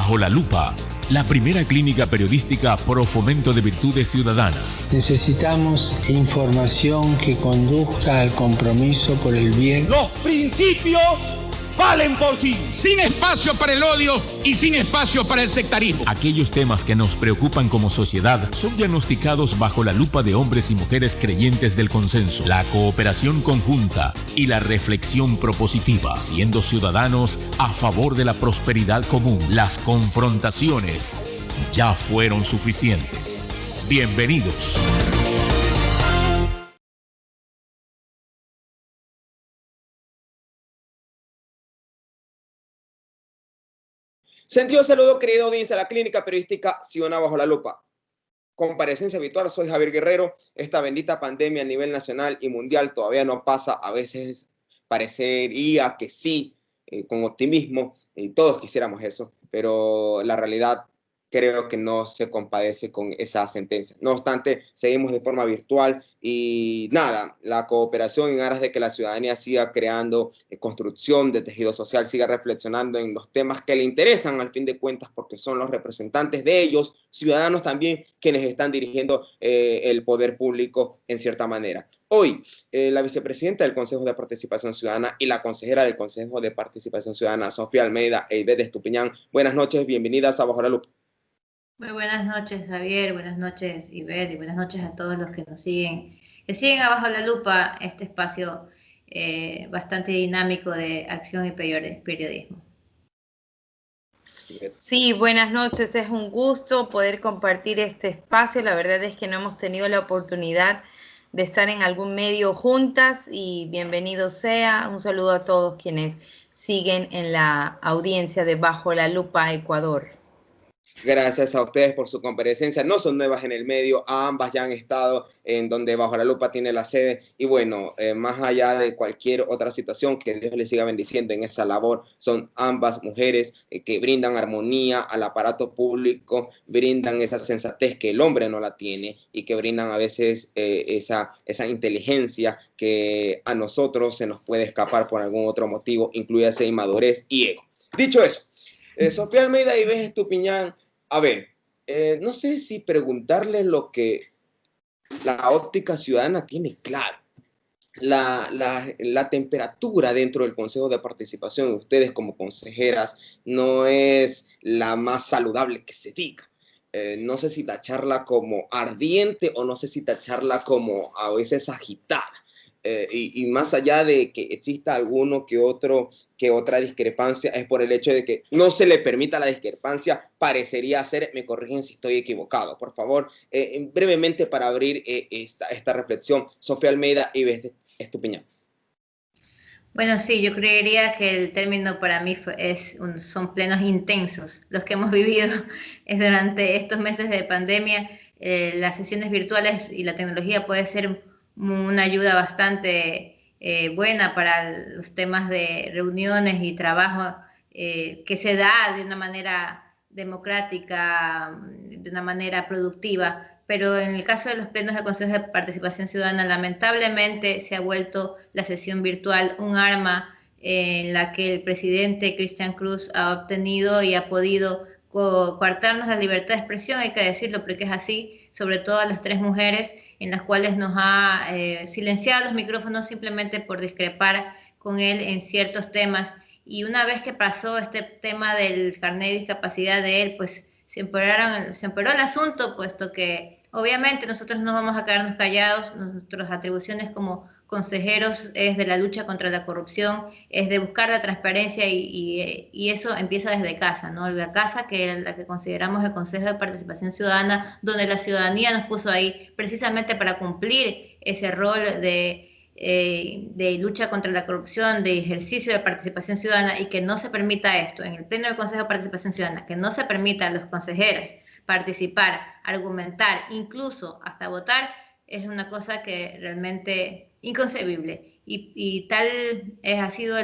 Bajo la Lupa, la primera clínica periodística pro fomento de virtudes ciudadanas. Necesitamos información que conduzca al compromiso por el bien. Los principios valen por sí. Sin espacio para el odio y sin espacio para el sectarismo. Aquellos temas que nos preocupan como sociedad son diagnosticados bajo la lupa de hombres y mujeres creyentes del consenso, la cooperación conjunta y la reflexión propositiva, siendo ciudadanos a favor de la prosperidad común. Las confrontaciones ya fueron suficientes. Bienvenidos. Sentido saludo, querido audiencia de la clínica periodística Ciudadana Bajo la Lupa. Comparecencia habitual, soy Javier Guerrero. Esta bendita pandemia a nivel nacional y mundial todavía no pasa. A veces parecería que sí, con optimismo, y todos quisiéramos eso, pero la realidad creo que no se compadece con esa sentencia. No obstante, seguimos de forma virtual y nada, la cooperación en aras de que la ciudadanía siga creando construcción de tejido social, siga reflexionando en los temas que le interesan al fin de cuentas, porque son los representantes de ellos, ciudadanos también, quienes están dirigiendo el poder público en cierta manera. Hoy, la vicepresidenta del Consejo de Participación Ciudadana y la consejera del Consejo de Participación Ciudadana, Sofía Almeida e Ivette Estupiñán, buenas noches, bienvenidas a Bajo la Lupa. Muy buenas noches, Javier, buenas noches, Ivette, y buenas noches a todos los que nos siguen, a Bajo la Lupa, este espacio bastante dinámico de acción y periodismo. Sí, buenas noches, es un gusto poder compartir este espacio. La verdad es que no hemos tenido la oportunidad de estar en algún medio juntas y bienvenido sea. Un saludo a todos quienes siguen en la audiencia de Bajo la Lupa Ecuador. Gracias a ustedes por su comparecencia. No son nuevas en el medio, ambas ya han estado en donde Bajo la Lupa tiene la sede. Y bueno, más allá de cualquier otra situación, que Dios les siga bendiciendo en esa labor, son ambas mujeres que brindan armonía al aparato público, brindan esa sensatez que el hombre no la tiene y que brindan a veces esa inteligencia que a nosotros se nos puede escapar por algún otro motivo, incluye inmadurez y ego. Dicho eso, Sofía Almeida y Ivette Estupiñán, a ver, no sé si preguntarle lo que la óptica ciudadana tiene claro. La temperatura dentro del Consejo de Participación, ustedes como consejeras, no es la más saludable que se diga. No sé si tacharla como ardiente o no sé si tacharla como a veces agitada. Y más allá de que exista alguno que otra discrepancia, es por el hecho de que no se le permita la discrepancia, parecería ser, me corrigen si estoy equivocado. Por favor, brevemente para abrir esta reflexión, Sofía Almeida y Ivette Estupiñán. Bueno, sí, yo creería que el término para mí son plenos intensos. Los que hemos vivido durante estos meses de pandemia, las sesiones virtuales y la tecnología puede ser una ayuda bastante buena para los temas de reuniones y trabajo que se da de una manera democrática, de una manera productiva, pero en el caso de los plenos del Consejo de Participación Ciudadana, lamentablemente se ha vuelto la sesión virtual un arma en la que el presidente Cristian Cruz ha obtenido y ha podido coartarnos la libertad de expresión, hay que decirlo porque es así, sobre todo a las tres mujeres, en las cuales nos ha silenciado los micrófonos simplemente por discrepar con él en ciertos temas. Y una vez que pasó este tema del carnet de discapacidad de él, pues se empeoró el asunto, puesto que obviamente nosotros no vamos a quedarnos callados. Nuestras atribuciones como consejeros es de la lucha contra la corrupción, es de buscar la transparencia y eso empieza desde casa, ¿no? La casa que es la que consideramos el Consejo de Participación Ciudadana, donde la ciudadanía nos puso ahí precisamente para cumplir ese rol de lucha contra la corrupción, de ejercicio de participación ciudadana, y que no se permita esto en el pleno del Consejo de Participación Ciudadana, que no se permita a los consejeros participar, argumentar, incluso hasta votar, es una cosa que realmente inconcebible y tal ha sido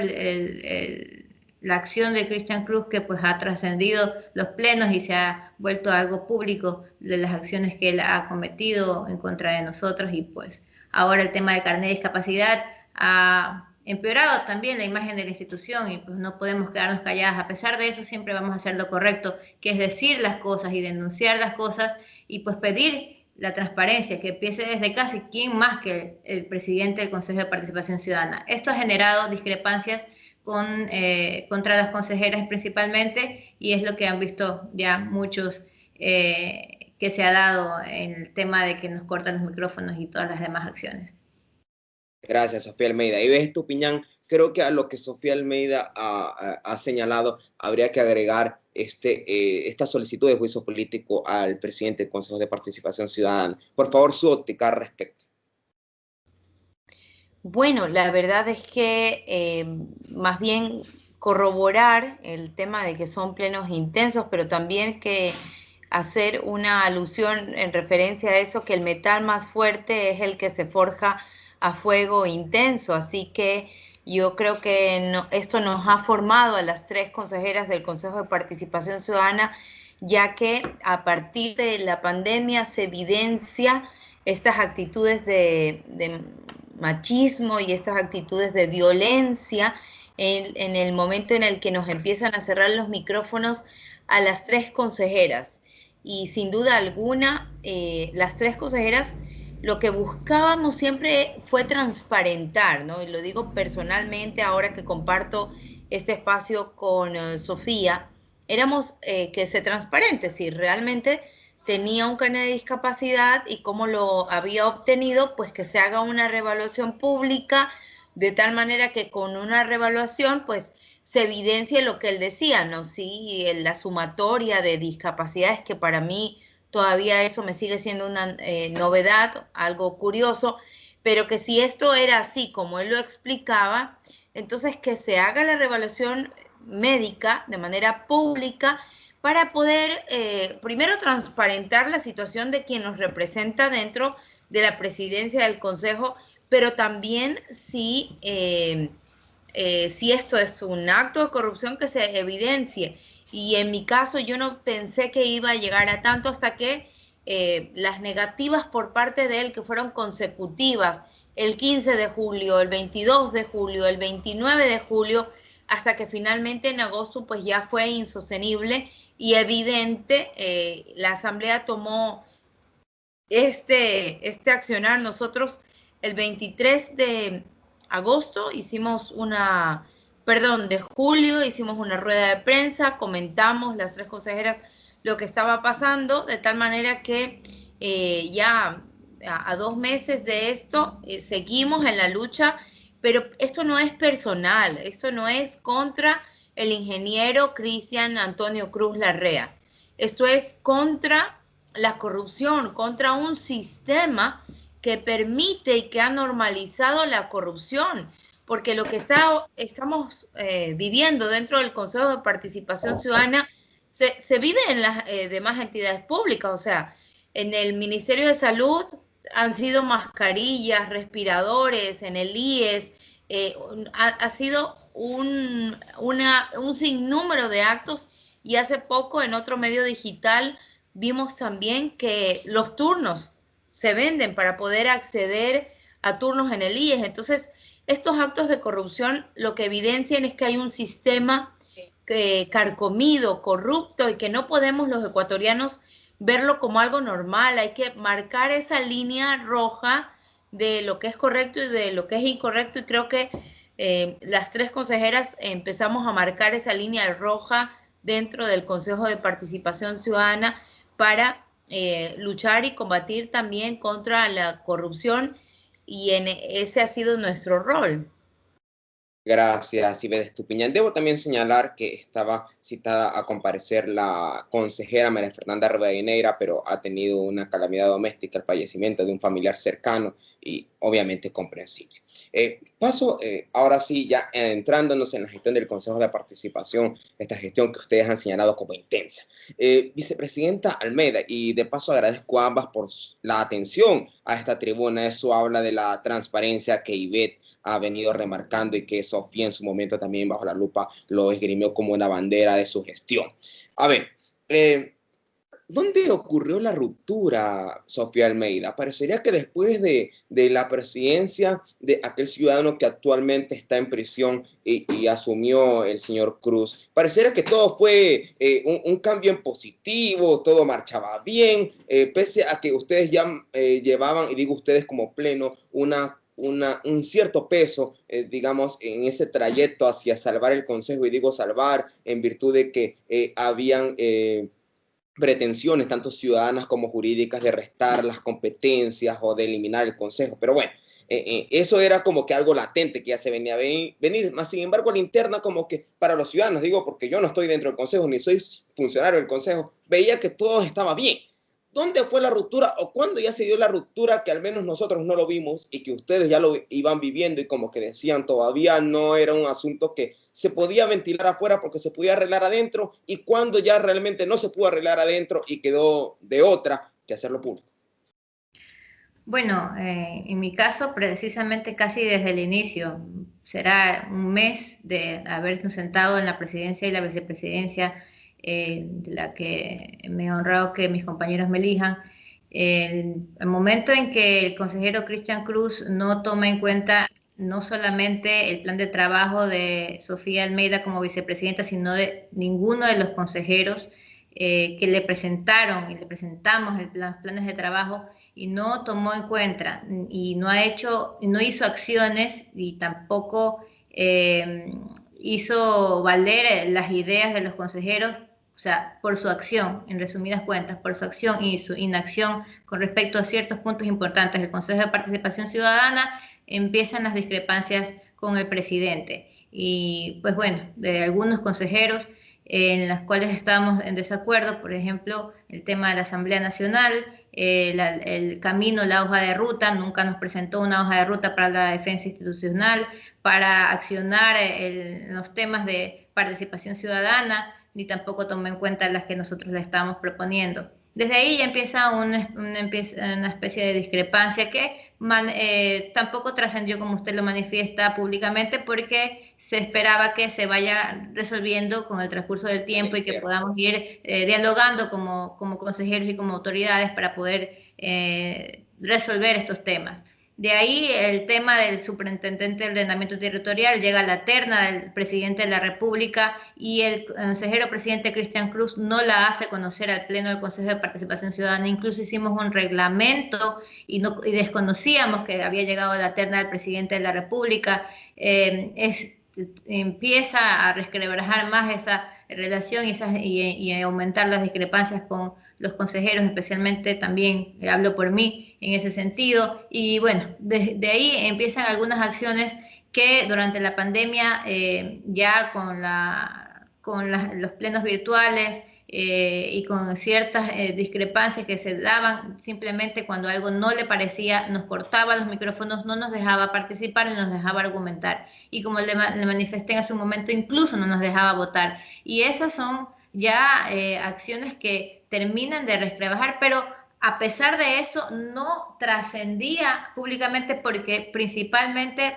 la acción de Cristian Cruz, que pues ha trascendido los plenos y se ha vuelto algo público de las acciones que él ha cometido en contra de nosotros. Y pues ahora el tema del carnet de discapacidad ha empeorado también la imagen de la institución y pues no podemos quedarnos calladas. A pesar de eso, siempre vamos a hacer lo correcto, que es decir las cosas y denunciar las cosas y pues pedir la transparencia, que empiece desde casi quién más que el presidente del Consejo de Participación Ciudadana. Esto ha generado discrepancias contra las consejeras principalmente y es lo que han visto ya muchos que se ha dado en el tema de que nos cortan los micrófonos y todas las demás acciones. Gracias, Sofía Almeida. Y ves, Estupiñán, creo que a lo que Sofía Almeida ha señalado, habría que agregar esta solicitud de juicio político al presidente del Consejo de Participación Ciudadana. Por favor, su óptica al respecto. Bueno, la verdad es que más bien corroborar el tema de que son plenos intensos, pero también que hacer una alusión en referencia a eso, que el metal más fuerte es el que se forja a fuego intenso, así que yo creo que esto nos ha formado a las 3 consejeras del Consejo de Participación Ciudadana, ya que a partir de la pandemia se evidencia estas actitudes de machismo y estas actitudes de violencia en el momento en el que nos empiezan a cerrar los micrófonos a las 3 consejeras. Y sin duda alguna, las 3 consejeras, lo que buscábamos siempre fue transparentar, ¿no? Y lo digo personalmente ahora que comparto este espacio con Sofía, éramos que se transparente si realmente tenía un carnet de discapacidad y cómo lo había obtenido, pues que se haga una reevaluación pública de tal manera que con una reevaluación pues se evidencie lo que él decía, ¿no? Sí, la sumatoria de discapacidades, que para mí todavía eso me sigue siendo una novedad, algo curioso, pero que si esto era así como él lo explicaba, entonces que se haga la reevaluación médica de manera pública para poder primero transparentar la situación de quien nos representa dentro de la presidencia del Consejo, pero también si esto es un acto de corrupción que se evidencie. Y en mi caso yo no pensé que iba a llegar a tanto hasta que las negativas por parte de él, que fueron consecutivas, el 15 de julio, el 22 de julio, el 29 de julio, hasta que finalmente en agosto pues ya fue insostenible y evidente, la Asamblea tomó este accionar. Nosotros el 23 de agosto de julio hicimos una rueda de prensa, comentamos las 3 consejeras lo que estaba pasando, de tal manera que ya a 2 meses de esto seguimos en la lucha, pero esto no es personal, esto no es contra el ingeniero Cristian Antonio Cruz Larrea, esto es contra la corrupción, contra un sistema que permite y que ha normalizado la corrupción, porque lo que estamos viviendo dentro del Consejo de Participación Ciudadana se vive en las demás entidades públicas. O sea, en el Ministerio de Salud han sido mascarillas, respiradores, en el IES, ha sido un sinnúmero de actos, y hace poco en otro medio digital vimos también que los turnos se venden para poder acceder a turnos en el IES. Entonces, estos actos de corrupción lo que evidencian es que hay un sistema carcomido, corrupto, y que no podemos los ecuatorianos verlo como algo normal. Hay que marcar esa línea roja de lo que es correcto y de lo que es incorrecto, y creo que las 3 consejeras empezamos a marcar esa línea roja dentro del Consejo de Participación Ciudadana para luchar y combatir también contra la corrupción, y ese ha sido nuestro rol. Gracias, Ibedes Estupiñán. Debo también señalar que estaba citada a comparecer la consejera María Fernanda Rivadeneira, pero ha tenido una calamidad doméstica, el fallecimiento de un familiar cercano, y obviamente comprensible. Paso ahora sí, ya entrándonos en la gestión del Consejo de Participación, esta gestión que ustedes han señalado como intensa. Vicepresidenta Almeida, y de paso agradezco a ambas por la atención a esta tribuna. Eso habla de la transparencia que Ivette ha venido remarcando y que Sofía en su momento también bajo la lupa lo esgrimió como una bandera de su gestión. A ver, ¿dónde ocurrió la ruptura, Sofía Almeida? Parecería que después de la presidencia de aquel ciudadano que actualmente está en prisión y asumió el señor Cruz, pareciera que todo fue un cambio en positivo, todo marchaba bien, pese a que ustedes ya llevaban, y digo ustedes como pleno, un cierto peso, digamos, en ese trayecto hacia salvar el Consejo, y digo salvar en virtud de que habían pretensiones, tanto ciudadanas como jurídicas, de restar las competencias o de eliminar el Consejo. Pero bueno, eso era como que algo latente que ya se venía a venir, más sin embargo a la interna, como que para los ciudadanos, digo porque yo no estoy dentro del Consejo ni soy funcionario del Consejo, veía que todo estaba bien. ¿Dónde fue la ruptura o cuándo ya se dio la ruptura que al menos nosotros no lo vimos y que ustedes ya lo iban viviendo y como que decían todavía no era un asunto que se podía ventilar afuera porque se podía arreglar adentro, y cuándo ya realmente no se pudo arreglar adentro y quedó de otra que hacerlo público? Bueno, en mi caso, precisamente casi desde el inicio, será un mes de habernos sentado en la presidencia y la vicepresidencia, de la que me he honrado que mis compañeros me elijan. El momento en que el consejero Cristian Cruz no toma en cuenta no solamente el plan de trabajo de Sofía Almeida como vicepresidenta, sino de ninguno de los consejeros que le presentaron y le presentamos los planes de trabajo, y no tomó en cuenta y no hizo acciones y tampoco hizo valer las ideas de los consejeros, o sea, por su acción, en resumidas cuentas, por su acción y su inacción con respecto a ciertos puntos importantes del Consejo de Participación Ciudadana, empiezan las discrepancias con el presidente. Y pues bueno, de algunos consejeros en las cuales estábamos en desacuerdo, por ejemplo, el tema de la Asamblea Nacional, el camino, la hoja de ruta, nunca nos presentó una hoja de ruta para la defensa institucional, para accionar los temas de participación ciudadana, ni tampoco tomó en cuenta las que nosotros le estábamos proponiendo. Desde ahí ya empieza una especie de discrepancia que tampoco trascendió como usted lo manifiesta públicamente, porque se esperaba que se vaya resolviendo con el transcurso del tiempo y que podamos ir dialogando como consejeros y como autoridades para poder resolver estos temas. De ahí el tema del superintendente de ordenamiento territorial, llega a la terna del presidente de la República y el consejero presidente Cristian Cruz no la hace conocer al Pleno del Consejo de Participación Ciudadana. Incluso hicimos un reglamento y desconocíamos que había llegado a la terna del presidente de la República. Empieza a resquebrajar más esa relación y aumentar las discrepancias con los consejeros, especialmente también hablo por mí en ese sentido. Y bueno, de ahí empiezan algunas acciones que durante la pandemia, ya con los plenos virtuales y con ciertas discrepancias que se daban, simplemente cuando algo no le parecía, nos cortaba los micrófonos, no nos dejaba participar y nos dejaba argumentar. Y como le manifesté en ese momento, incluso no nos dejaba votar. Y esas son ya acciones que terminan de resquebrajar, pero a pesar de eso no trascendía públicamente, porque principalmente,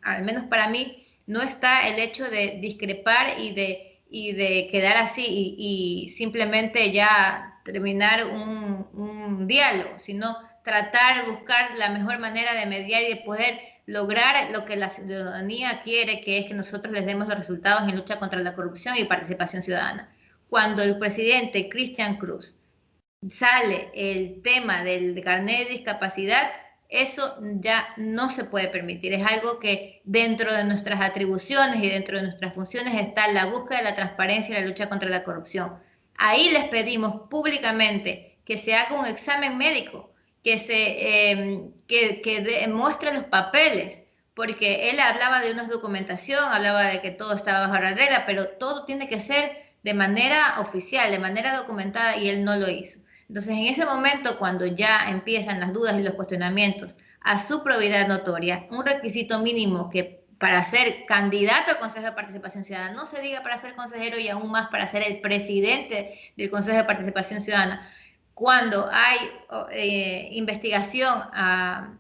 al menos para mí, no está el hecho de discrepar y de quedar así y simplemente ya terminar un diálogo, sino tratar, buscar la mejor manera de mediar y de poder lograr lo que la ciudadanía quiere, que es que nosotros les demos los resultados en lucha contra la corrupción y participación ciudadana. Cuando el presidente Cristian Cruz sale el tema del carnet de discapacidad, eso ya no se puede permitir. Es algo que dentro de nuestras atribuciones y dentro de nuestras funciones está la búsqueda de la transparencia y la lucha contra la corrupción. Ahí les pedimos públicamente que se haga un examen médico, que demuestre los papeles, porque él hablaba de una documentación, hablaba de que todo estaba bajo la regla, pero todo tiene que ser de manera oficial, de manera documentada, y él no lo hizo. Entonces, en ese momento, cuando ya empiezan las dudas y los cuestionamientos a su probidad notoria, un requisito mínimo que para ser candidato al Consejo de Participación Ciudadana, no se diga para ser consejero y aún más para ser el presidente del Consejo de Participación Ciudadana, cuando hay investigación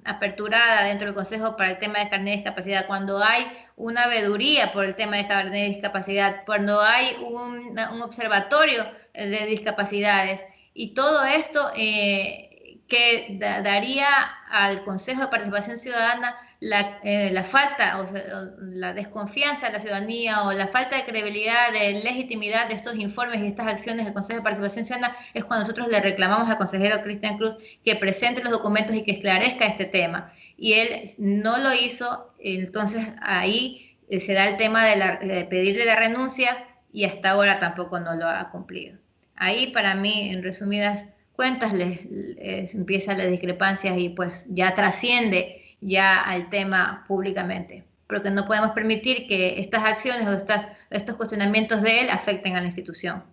aperturada dentro del Consejo para el tema de carnet de discapacidad, cuando hay una veeduría por el tema de carnet de discapacidad, cuando hay un observatorio de discapacidades, Y todo esto que daría al Consejo de Participación Ciudadana la falta, o sea, la desconfianza de la ciudadanía o la falta de credibilidad, de legitimidad de estos informes y estas acciones del Consejo de Participación Ciudadana, es cuando nosotros le reclamamos al consejero Cristian Cruz que presente los documentos y que esclarezca este tema. Y él no lo hizo, entonces ahí se da el tema de pedirle la renuncia y hasta ahora tampoco no lo ha cumplido. Ahí para mí, en resumidas cuentas, empiezan las discrepancias y pues ya trasciende ya al tema públicamente, porque no podemos permitir que estas acciones o estos cuestionamientos de él afecten a la institución.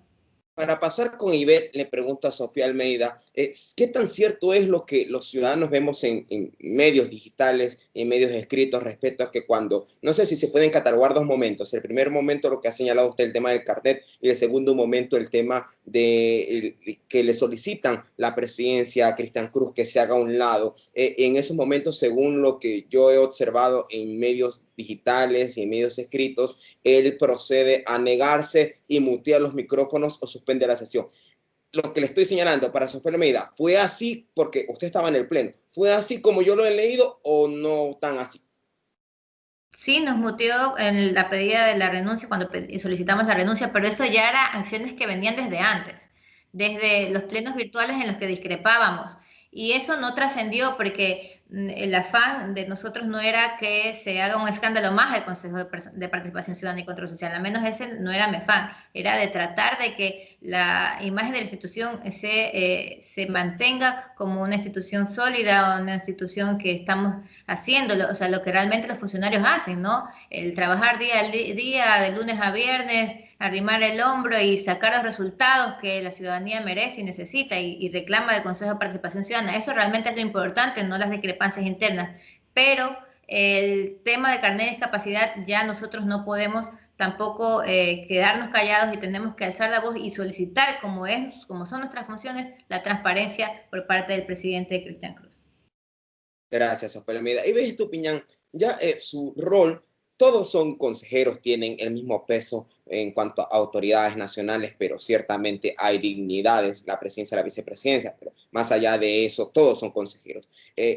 Para pasar con Ivette, le pregunto a Sofía Almeida, ¿qué tan cierto es lo que los ciudadanos vemos en medios digitales, en medios escritos respecto a que cuando, no sé si se pueden catalogar dos momentos, el primer momento lo que ha señalado usted, el tema del carnet, y el segundo momento el tema de que le solicitan la presidencia a Cristian Cruz que se haga a un lado? En esos momentos, según lo que yo he observado en medios digitales y en medios escritos, él procede a negarse y mutea los micrófonos o suspende la sesión. Lo que le estoy señalando para Sofía Almeida, ¿fue así porque usted estaba en el pleno? ¿Fue así como yo lo he leído o no tan así? Sí, nos muteó en la pedida de la renuncia cuando solicitamos la renuncia, pero eso ya eran acciones que venían desde antes, desde los plenos virtuales en los que discrepábamos. Y eso no trascendió porque el afán de nosotros no era que se haga un escándalo más al Consejo de Participación Ciudadana y Control Social, al menos ese no era mi afán, era de tratar de que la imagen de la institución se mantenga como una institución sólida, una institución que estamos haciéndolo, o sea, lo que realmente los funcionarios hacen, ¿no? El trabajar día a día, de lunes a viernes, arrimar el hombro y sacar los resultados que la ciudadanía merece y necesita y reclama del Consejo de Participación Ciudadana. Eso realmente es lo importante, no las discrepancias internas. Pero el tema de carnet de discapacidad ya nosotros no podemos tampoco quedarnos callados y tenemos que alzar la voz y solicitar, como son nuestras funciones, la transparencia por parte del presidente Cristian Cruz. Gracias, Sofía Almeida. Y ves, Estupiñán, ya su rol, todos son consejeros, tienen el mismo peso en cuanto a autoridades nacionales, pero ciertamente hay dignidades, la presidencia, la vicepresidencia, pero más allá de eso, todos son consejeros.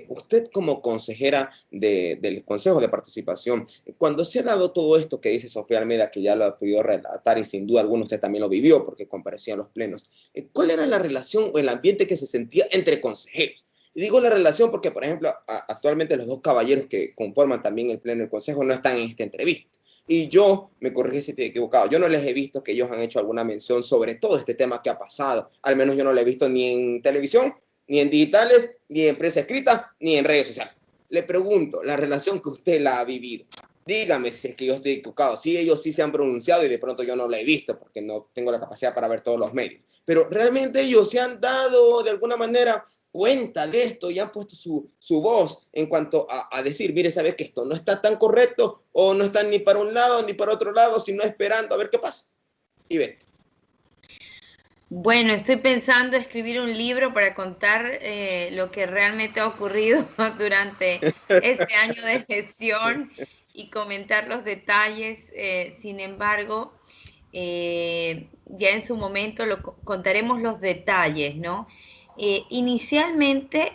Usted como consejera del Consejo de Participación, cuando se ha dado todo esto que dice Sofía Almeida, que ya lo ha podido relatar y sin duda alguna usted también lo vivió porque comparecía en los plenos, ¿cuál era la relación o el ambiente que se sentía entre consejeros? Y digo la relación porque, por ejemplo, actualmente los dos caballeros que conforman también el pleno del Consejo no están en esta entrevista. Y yo, me corrige si estoy equivocado, yo no les he visto que ellos han hecho alguna mención sobre todo este tema que ha pasado. Al menos yo no lo he visto ni en televisión, ni en digitales, ni en prensa escrita, ni en redes sociales. Le pregunto, la relación que usted la ha vivido, dígame si es que yo estoy equivocado. Sí, ellos sí se han pronunciado y de pronto yo no la he visto porque no tengo la capacidad para ver todos los medios. Pero realmente ellos se han dado de alguna manera cuenta de esto y han puesto su voz en cuanto a decir, mire, ¿sabes que esto no está tan correcto o no está ni para un lado ni para otro lado, sino esperando a ver qué pasa? Y ve. Bueno, estoy pensando escribir un libro para contar lo que realmente ha ocurrido durante este año de gestión y comentar los detalles. Sin embargo, ya en su momento contaremos los detalles, ¿no? Inicialmente,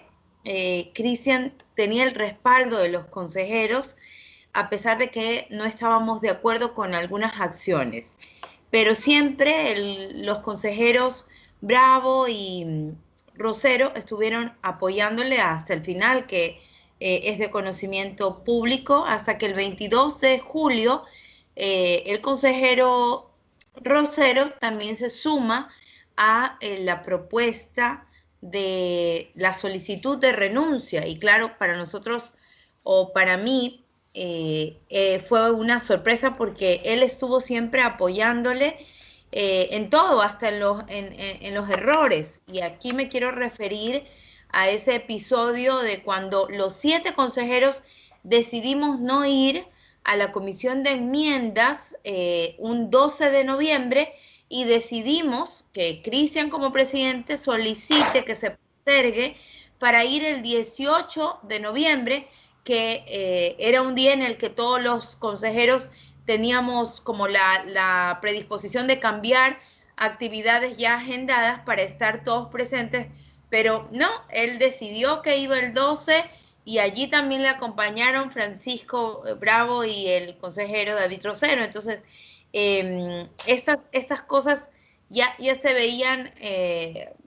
Cristian tenía el respaldo de los consejeros, a pesar de que no estábamos de acuerdo con algunas acciones. Pero siempre los consejeros Bravo y Rosero estuvieron apoyándole hasta el final, que es de conocimiento público, hasta que el 22 de julio el consejero Rosero también se suma a la propuesta de la solicitud de renuncia. Y claro, para nosotros o para mí fue una sorpresa porque él estuvo siempre apoyándole en todo, hasta en los errores. Y aquí me quiero referir a ese episodio de cuando los 7 consejeros decidimos no ir a la comisión de enmiendas un 12 de noviembre y decidimos que Cristian como presidente solicite que se postergue para ir el 18 de noviembre, que era un día en el que todos los consejeros teníamos como la predisposición de cambiar actividades ya agendadas para estar todos presentes, pero no, él decidió que iba el 12 y allí también le acompañaron Francisco Bravo y el consejero David Rosero. Entonces, estas cosas ya se veían,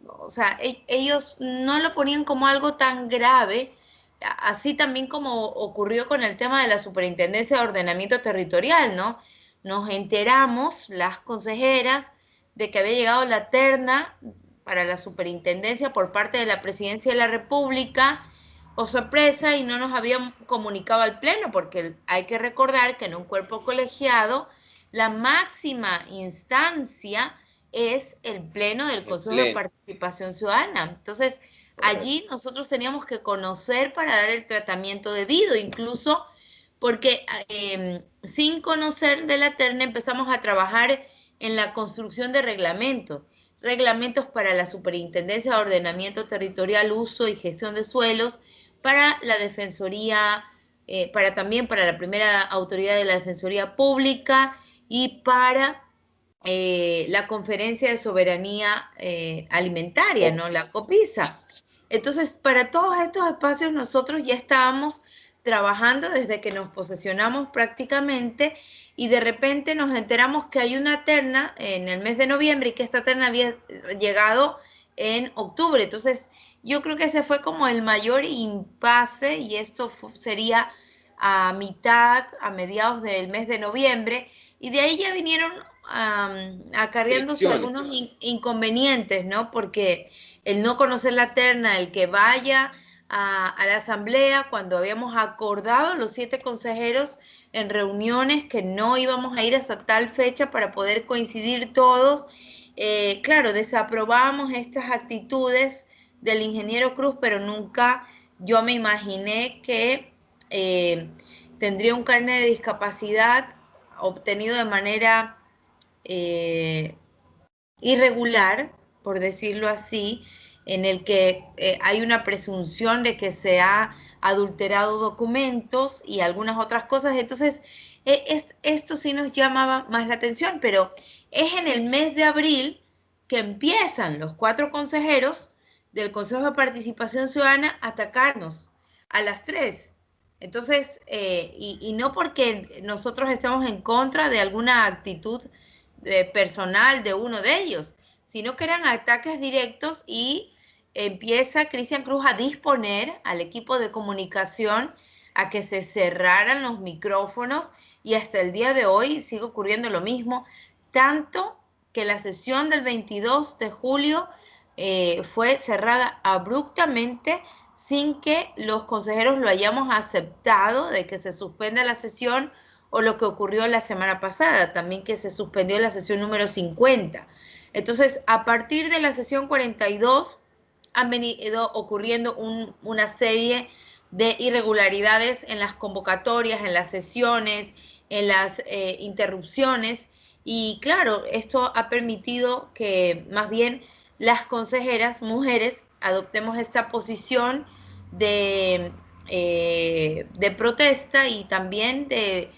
o sea, ellos no lo ponían como algo tan grave, así también como ocurrió con el tema de la Superintendencia de Ordenamiento Territorial, ¿no? Nos enteramos, las consejeras, de que había llegado la terna para la superintendencia por parte de la Presidencia de la República, o sorpresa, y no nos habían comunicado al Pleno, porque hay que recordar que en un cuerpo colegiado la máxima instancia es el Pleno del Consejo de Participación Ciudadana. Entonces, allí nosotros teníamos que conocer para dar el tratamiento debido, incluso porque sin conocer de la terna empezamos a trabajar en la construcción de reglamentos para la Superintendencia de Ordenamiento Territorial, Uso y Gestión de Suelos, para la Defensoría, también para la primera autoridad de la Defensoría Pública y para la Conferencia de Soberanía Alimentaria, ¿no? La COPISA. Entonces, para todos estos espacios nosotros ya estábamos trabajando desde que nos posesionamos prácticamente, y de repente nos enteramos que hay una terna en el mes de noviembre y que esta terna había llegado en octubre. Entonces, yo creo que ese fue como el mayor impasse, y esto sería a mediados del mes de noviembre, y de ahí ya vinieron acarreándose algunos inconvenientes, ¿no? Porque el no conocer la terna, el que vaya a la asamblea, cuando habíamos acordado los 7 consejeros en reuniones que no íbamos a ir hasta tal fecha para poder coincidir todos, claro, desaprobamos estas actitudes del ingeniero Cruz, pero nunca yo me imaginé que tendría un carnet de discapacidad obtenido de manera irregular, por decirlo así, en el que hay una presunción de que se ha adulterado documentos y algunas otras cosas. Entonces, esto sí nos llamaba más la atención, pero es en el mes de abril que empiezan los 4 consejeros del Consejo de Participación Ciudadana a atacarnos a las 3. Entonces, y no porque nosotros estemos en contra de alguna actitud personal de uno de ellos, sino que eran ataques directos, y empieza Cristian Cruz a disponer al equipo de comunicación a que se cerraran los micrófonos, y hasta el día de hoy sigue ocurriendo lo mismo, tanto que la sesión del 22 de julio fue cerrada abruptamente sin que los consejeros lo hayamos aceptado, de que se suspenda la sesión, o lo que ocurrió la semana pasada, también que se suspendió la sesión número 50. Entonces, a partir de la sesión 42, han venido ocurriendo una serie de irregularidades en las convocatorias, en las sesiones, en las interrupciones, y claro, esto ha permitido que más bien las consejeras mujeres adoptemos esta posición de protesta, y también de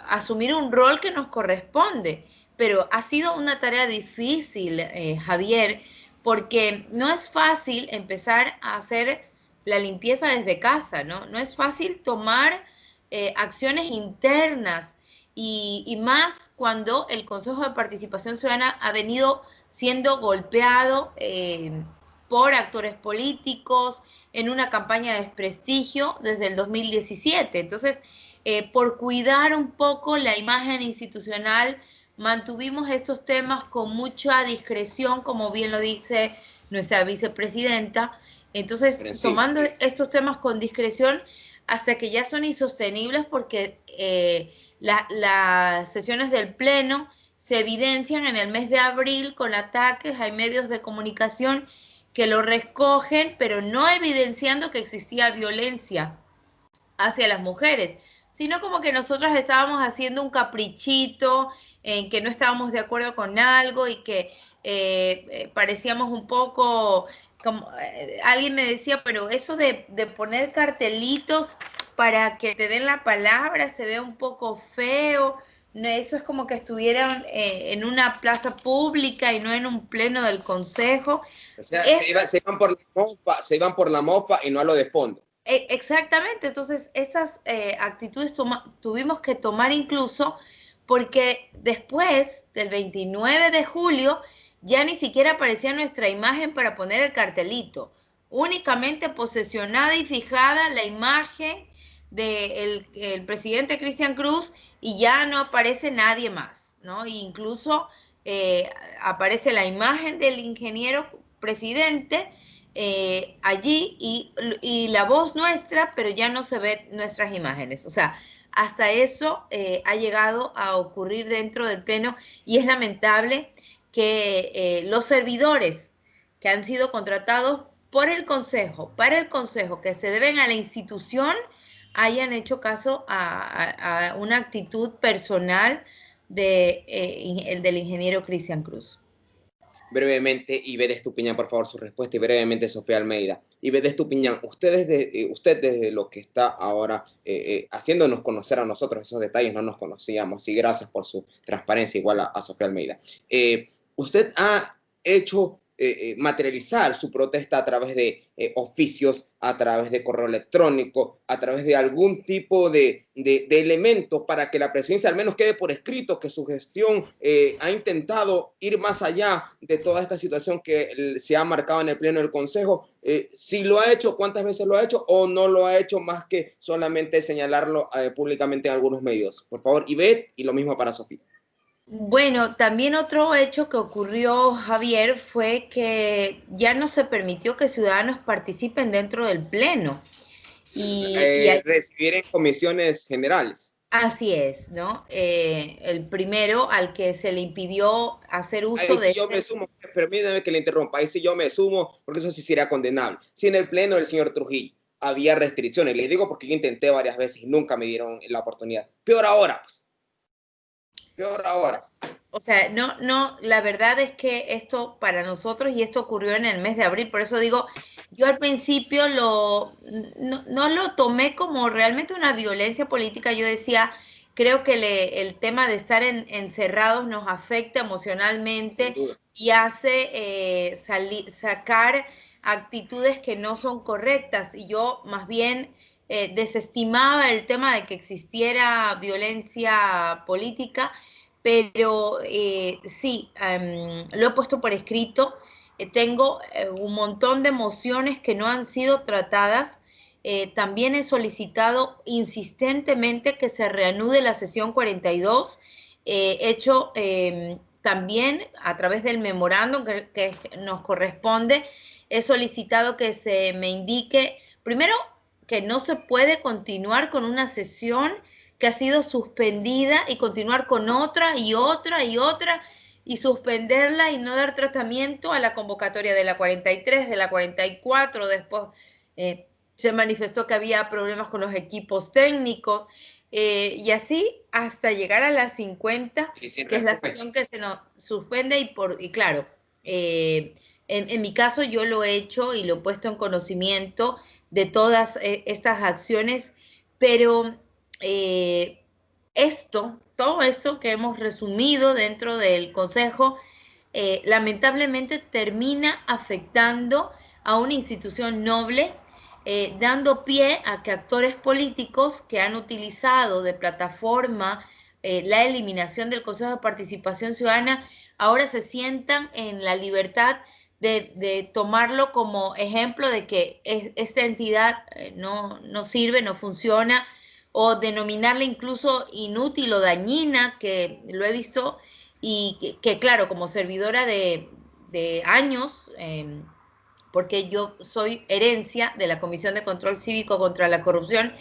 asumir un rol que nos corresponde. Pero ha sido una tarea difícil, Javier, porque no es fácil empezar a hacer la limpieza desde casa, ¿no? No es fácil tomar acciones internas, y más cuando el Consejo de Participación Ciudadana ha venido siendo golpeado por actores políticos en una campaña de desprestigio desde el 2017. Entonces, por cuidar un poco la imagen institucional, mantuvimos estos temas con mucha discreción, como bien lo dice nuestra vicepresidenta. Entonces, tomando estos temas con discreción hasta que ya son insostenibles, porque las sesiones del Pleno se evidencian en el mes de abril con ataques. Hay medios de comunicación que lo recogen, pero no evidenciando que existía violencia hacia las mujeres, sino como que nosotros estábamos haciendo un caprichito, en que no estábamos de acuerdo con algo, y que parecíamos un poco, como alguien me decía, pero eso de poner cartelitos para que te den la palabra se ve un poco feo. eso es como que estuvieran en una plaza pública y no en un pleno del Consejo. O sea, se iban por la mofa y no a lo de fondo. Exactamente, entonces esas actitudes tuvimos que tomar incluso porque después del 29 de julio ya ni siquiera aparecía nuestra imagen para poner el cartelito, únicamente posesionada y fijada la imagen del presidente Cristian Cruz y ya no aparece nadie más, ¿no? E incluso aparece la imagen del ingeniero presidente allí y la voz nuestra, pero ya no se ve nuestras imágenes. O sea, hasta eso ha llegado a ocurrir dentro del Pleno y es lamentable que los servidores que han sido contratados por el Consejo, para el Consejo, que se deben a la institución, hayan hecho caso a una actitud personal del ingeniero Cristian Cruz. Brevemente, Ivette Estupiñán, por favor, su respuesta, y brevemente Sofía Almeida. Ivette Estupiñán, usted desde lo que está ahora haciéndonos conocer a nosotros, esos detalles no nos conocíamos, y gracias por su transparencia, igual a Sofía Almeida. Usted ha hecho materializar su protesta a través de oficios, a través de correo electrónico, a través de algún tipo de elemento para que la presidencia al menos quede por escrito que su gestión ha intentado ir más allá de toda esta situación que se ha marcado en el Pleno del Consejo. Si lo ha hecho, ¿cuántas veces lo ha hecho? ¿O no lo ha hecho más que solamente señalarlo públicamente en algunos medios? Por favor, Ivette, y lo mismo para Sofía. Bueno, también otro hecho que ocurrió, Javier, fue que ya no se permitió que ciudadanos participen dentro del Pleno. Recibir en comisiones generales. Así es, ¿no? El primero al que se le impidió hacer uso ahí sí yo me sumo, permítame que le interrumpa, ahí sí yo me sumo, porque eso sí sería condenable. Si en el Pleno del señor Trujillo había restricciones, le digo porque yo intenté varias veces y nunca me dieron la oportunidad. Peor ahora, pues. Peor ahora. O sea, no, la verdad es que esto para nosotros, y esto ocurrió en el mes de abril, por eso digo, yo al principio no lo tomé como realmente una violencia política. Yo decía, creo que el tema de estar encerrados nos afecta emocionalmente y hace sacar actitudes que no son correctas, y yo más bien desestimaba el tema de que existiera violencia política, pero sí, lo he puesto por escrito. Tengo un montón de mociones que no han sido tratadas. También he solicitado insistentemente que se reanude la sesión 42. Hecho también a través del memorándum que nos corresponde, he solicitado que se me indique, primero, que no se puede continuar con una sesión que ha sido suspendida y continuar con otra y otra y otra y suspenderla y no dar tratamiento a la convocatoria de la 43, de la 44. Después se manifestó que había problemas con los equipos técnicos y así hasta llegar a la 50, que es la sesión que se nos suspende y claro, en mi caso yo lo he hecho y lo he puesto en conocimiento de todas estas acciones, pero todo eso que hemos resumido dentro del Consejo, lamentablemente termina afectando a una institución noble, dando pie a que actores políticos que han utilizado de plataforma la eliminación del Consejo de Participación Ciudadana ahora se sientan en la libertad de tomarlo como ejemplo de que esta entidad no sirve, no funciona, o denominarla incluso inútil o dañina, que lo he visto, y que claro, como servidora de años, porque yo soy herencia de la Comisión de Control Cívico contra la Corrupción,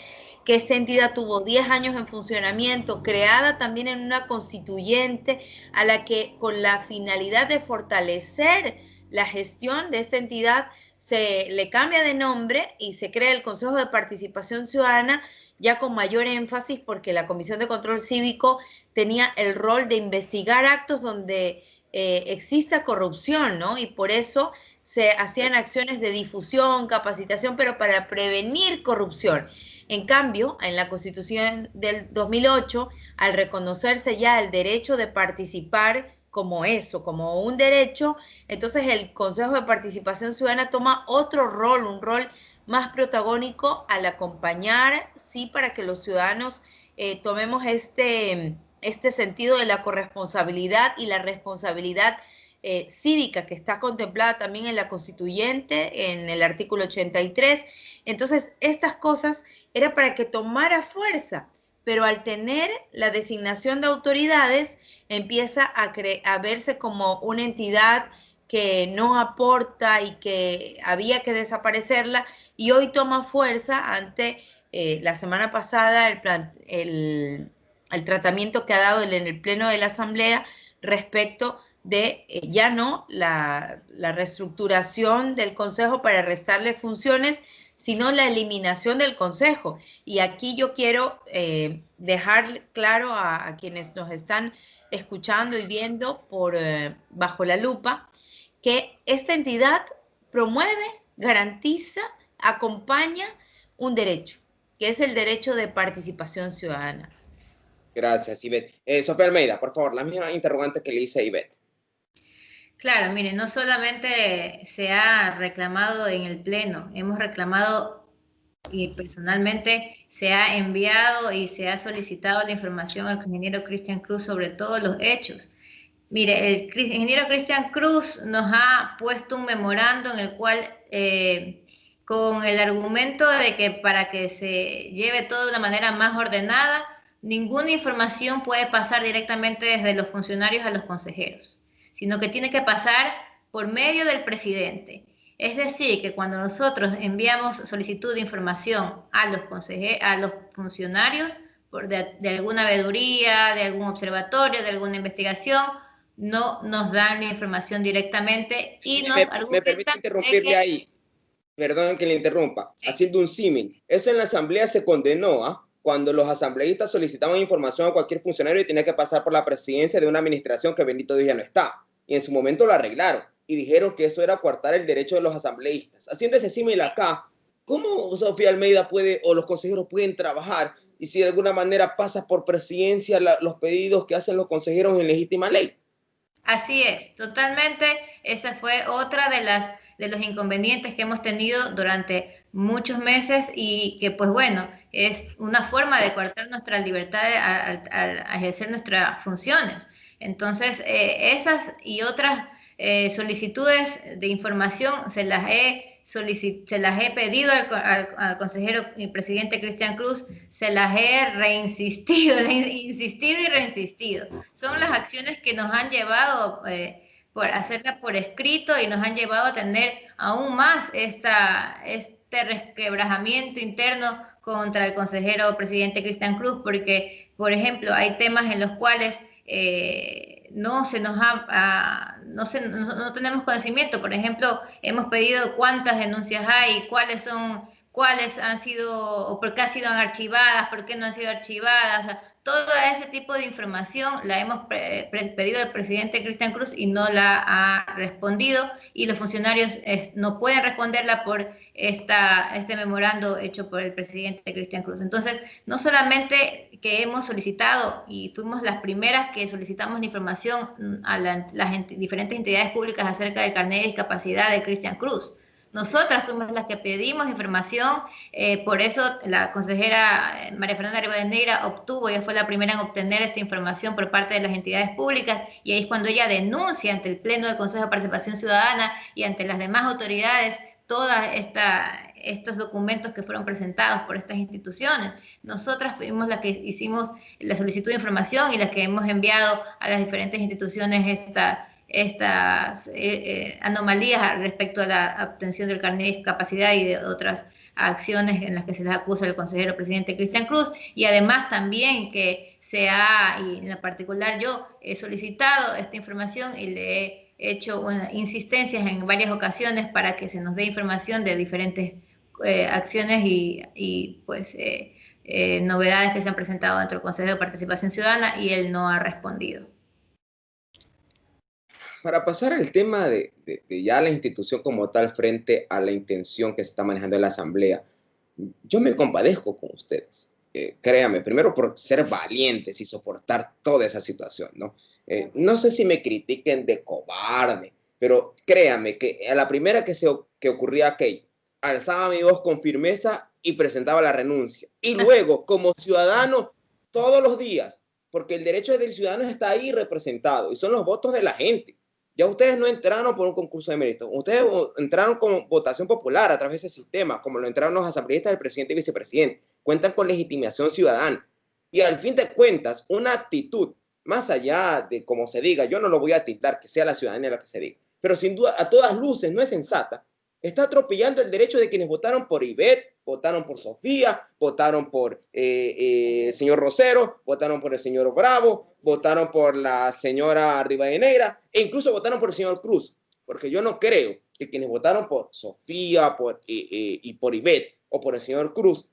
que esta entidad tuvo 10 años en funcionamiento, creada también en una constituyente, a la que con la finalidad de fortalecer la gestión de esta entidad se le cambia de nombre y se crea el Consejo de Participación Ciudadana, ya con mayor énfasis, porque la Comisión de Control Cívico tenía el rol de investigar actos donde exista corrupción, ¿no? Y por eso se hacían acciones de difusión, capacitación, pero para prevenir corrupción. En cambio, en la Constitución del 2008, al reconocerse ya el derecho de participar como eso, como un derecho, entonces el Consejo de Participación Ciudadana toma otro rol, un rol más protagónico al acompañar, sí, para que los ciudadanos tomemos este sentido de la corresponsabilidad y la responsabilidad cívica que está contemplada también en la Constituyente, en el artículo 83. Entonces, estas cosas era para que tomara fuerza, pero al tener la designación de autoridades, empieza a verse como una entidad que no aporta y que había que desaparecerla, y hoy toma fuerza ante la semana pasada el tratamiento que ha dado en el Pleno de la Asamblea respecto de ya no la reestructuración del Consejo para restarle funciones, sino la eliminación del Consejo. Y aquí yo quiero dejar claro a quienes nos están escuchando y viendo por Bajo la Lupa, que esta entidad promueve, garantiza, acompaña un derecho, que es el derecho de participación ciudadana. Gracias, Ivette. Sofía Almeida, por favor, la misma interrogante que le hice a Ivette. Claro, mire, no solamente se ha reclamado en el Pleno, hemos reclamado y personalmente se ha enviado y se ha solicitado la información al ingeniero Cristian Cruz sobre todos los hechos. Mire, el ingeniero Cristian Cruz nos ha puesto un memorando en el cual, con el argumento de que para que se lleve todo de una manera más ordenada, ninguna información puede pasar directamente desde los funcionarios a los consejeros, sino que tiene que pasar por medio del presidente. Es decir, que cuando nosotros enviamos solicitud de información a los funcionarios de alguna veeduría, de algún observatorio, de alguna investigación, no nos dan la información directamente y nos argumentan. Me permite interrumpirle ahí, perdón que le interrumpa, sí. Haciendo un símil. Eso en la asamblea se condenó cuando los asambleístas solicitaban información a cualquier funcionario y tenía que pasar por la presidencia de una administración que bendito Dios ya no está. Y en su momento lo arreglaron y dijeron que eso era coartar el derecho de los asambleístas. Haciendo ese símil acá, ¿cómo Sofía Almeida puede o los consejeros pueden trabajar y si de alguna manera pasa por presidencia los pedidos que hacen los consejeros en legítima ley? Así es, totalmente. Esa fue otra de los inconvenientes que hemos tenido durante muchos meses y que, pues bueno, es una forma de coartar nuestra libertad al ejercer nuestras funciones. Entonces, esas y otras solicitudes de información se las he pedido al consejero y presidente Cristian Cruz, se las he insistido y reinsistido. Son las acciones que nos han llevado por hacerla por escrito y nos han llevado a tener aún más este resquebrajamiento interno contra el consejero presidente Cristian Cruz, porque, por ejemplo, hay temas en los cuales no tenemos conocimiento. Por ejemplo, hemos pedido cuántas denuncias hay, cuáles han sido, o por qué han sido archivadas, por qué no han sido archivadas. O sea, todo ese tipo de información la hemos pedido al presidente Cristian Cruz y no la ha respondido, y los funcionarios no pueden responderla por este memorando hecho por el presidente Cristian Cruz. Entonces, no solamente que hemos solicitado, y fuimos las primeras que solicitamos la información a las diferentes entidades públicas acerca del carnet de discapacidad de Cristian Cruz. Nosotras fuimos las que pedimos información, por eso la consejera María Fernanda Rivadeneira obtuvo, ella fue la primera en obtener esta información por parte de las entidades públicas, y ahí es cuando ella denuncia ante el Pleno del Consejo de Participación Ciudadana y ante las demás autoridades todos estos documentos que fueron presentados por estas instituciones. Nosotras fuimos las que hicimos la solicitud de información y las que hemos enviado a las diferentes instituciones estas anomalías respecto a la obtención del carnet de discapacidad y de otras acciones en las que se les acusa al consejero presidente Cristian Cruz, y además también que y en particular yo he solicitado esta información y le he hecho insistencias en varias ocasiones para que se nos dé información de diferentes acciones y novedades que se han presentado dentro del Consejo de Participación Ciudadana, y él no ha respondido. para pasar al tema de ya la institución como tal frente a la intención que se está manejando en la Asamblea, yo me compadezco con ustedes. Créame, primero por ser valientes y soportar toda esa situación, ¿no? No sé si me critiquen de cobarde, pero créame que a la primera que ocurría aquello, alzaba mi voz con firmeza y presentaba la renuncia. Y luego, como ciudadano, todos los días, porque el derecho del ciudadano está ahí representado y son los votos de la gente. Ya ustedes no entraron por un concurso de mérito, ustedes entraron con votación popular a través de ese sistema, como lo entraron los asambleístas del presidente y vicepresidente. Cuentan con legitimación ciudadana. Y al fin de cuentas, una actitud, más allá de como se diga, yo no lo voy a tildar que sea la ciudadanía la que se diga, pero sin duda, a todas luces, no es sensata. Está atropellando el derecho de quienes votaron por Ivette, votaron por Sofía, votaron por señor Rosero, votaron por el señor Bravo, votaron por la señora Rivadeneira e incluso votaron por el señor Cruz, porque yo no creo que quienes votaron por Sofía y por Ivette o por el señor Cruz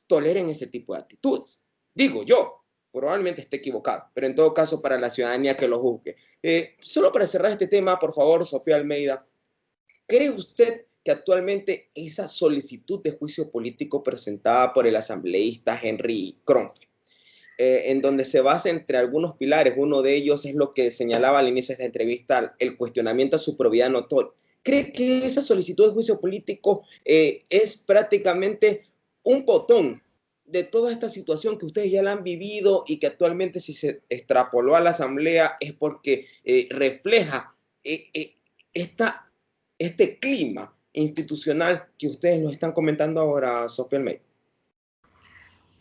toleren ese tipo de actitudes. Digo yo, probablemente esté equivocado, pero en todo caso para la ciudadanía que lo juzgue. Solo para cerrar este tema, por favor, Sofía Almeida, ¿cree usted que actualmente esa solicitud de juicio político presentada por el asambleísta Henry Kronfeld, en donde se basa entre algunos pilares, uno de ellos es lo que señalaba al inicio de esta entrevista, el cuestionamiento a su probidad notoria, cree que esa solicitud de juicio político es prácticamente un botón de toda esta situación que ustedes ya la han vivido y que actualmente si se extrapoló a la asamblea es porque refleja este clima institucional que ustedes nos están comentando ahora, Sofía Almeida?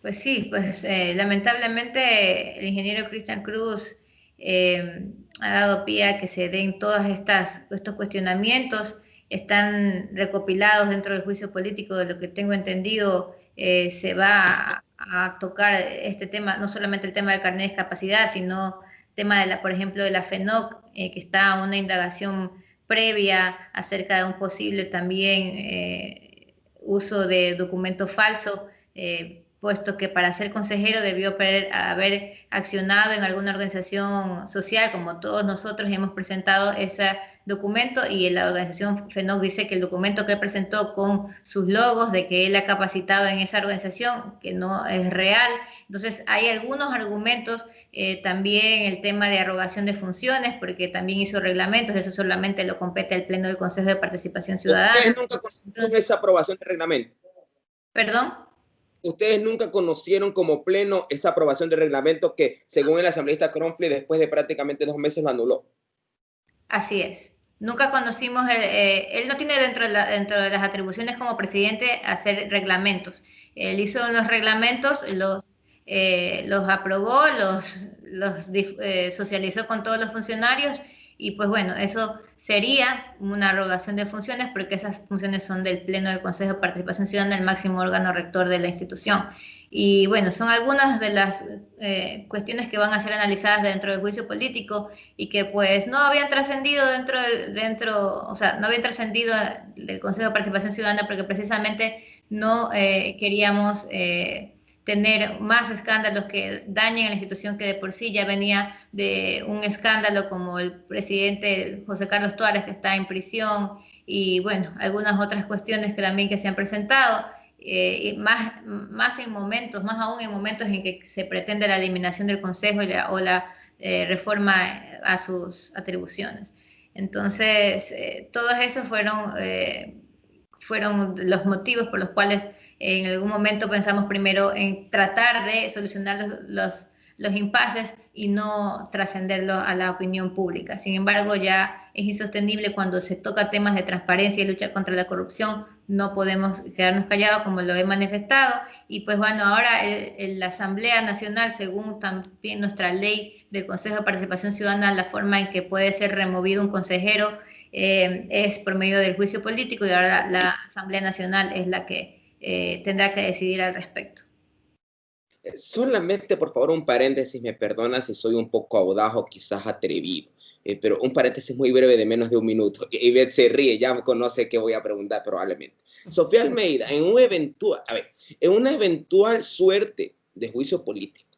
Pues sí, pues lamentablemente el ingeniero Cristian Cruz ha dado pie a que se den todos estos cuestionamientos, están recopilados dentro del juicio político. De lo que tengo entendido, se va a tocar este tema, no solamente el tema del carnet de discapacidad, sino el tema por ejemplo, de la FENOC, que está una indagación previa acerca de un posible también uso de documento falso, puesto que para ser consejero debió haber accionado en alguna organización social, como todos nosotros hemos presentado ese documento, y la organización FENOC dice que el documento que presentó con sus logos de que él ha capacitado en esa organización, que no es real. Entonces hay algunos argumentos, también el tema de arrogación de funciones, porque también hizo reglamentos, eso solamente lo compete al Pleno del Consejo de Participación Ciudadana. ¿Ustedes nunca conocieron esa aprobación de reglamento? ¿Perdón? ¿Ustedes nunca conocieron como pleno esa aprobación de reglamento que, según el asambleísta Kronfeld, después de prácticamente 2 meses lo anuló? Así es. Nunca conocimos, él no tiene dentro de las atribuciones como presidente hacer reglamentos. Él hizo los reglamentos, los aprobó, los socializó con todos los funcionarios, y pues bueno, eso sería una arrogación de funciones, porque esas funciones son del Pleno del Consejo de Participación Ciudadana, el máximo órgano rector de la institución. Y bueno, son algunas de las cuestiones que van a ser analizadas dentro del juicio político y que pues no habían trascendido o sea, no habían trascendido del Consejo de Participación Ciudadana, porque precisamente no queríamos tener más escándalos que dañen a la institución, que de por sí ya venía de un escándalo como el presidente José Carlos Tuárez, que está en prisión, y bueno, algunas otras cuestiones que también que se han presentado. Y más aún en momentos en que se pretende la eliminación del Consejo o la reforma a sus atribuciones. Entonces, todos esos fueron los motivos por los cuales en algún momento pensamos primero en tratar de solucionar los impases y no trascenderlo a la opinión pública. Sin embargo, ya es insostenible cuando se toca temas de transparencia y lucha contra la corrupción. No podemos quedarnos callados, como lo he manifestado. Y pues bueno, ahora la Asamblea Nacional, según también nuestra ley del Consejo de Participación Ciudadana, la forma en que puede ser removido un consejero es por medio del juicio político, y ahora la Asamblea Nacional es la que tendrá que decidir al respecto. Solamente, por favor, un paréntesis, me perdona si soy un poco audaz o quizás atrevido, pero un paréntesis muy breve de menos de 1 minuto. Ivette se ríe, ya conoce qué voy a preguntar probablemente. Sofía Almeida, en una eventual suerte de juicio político,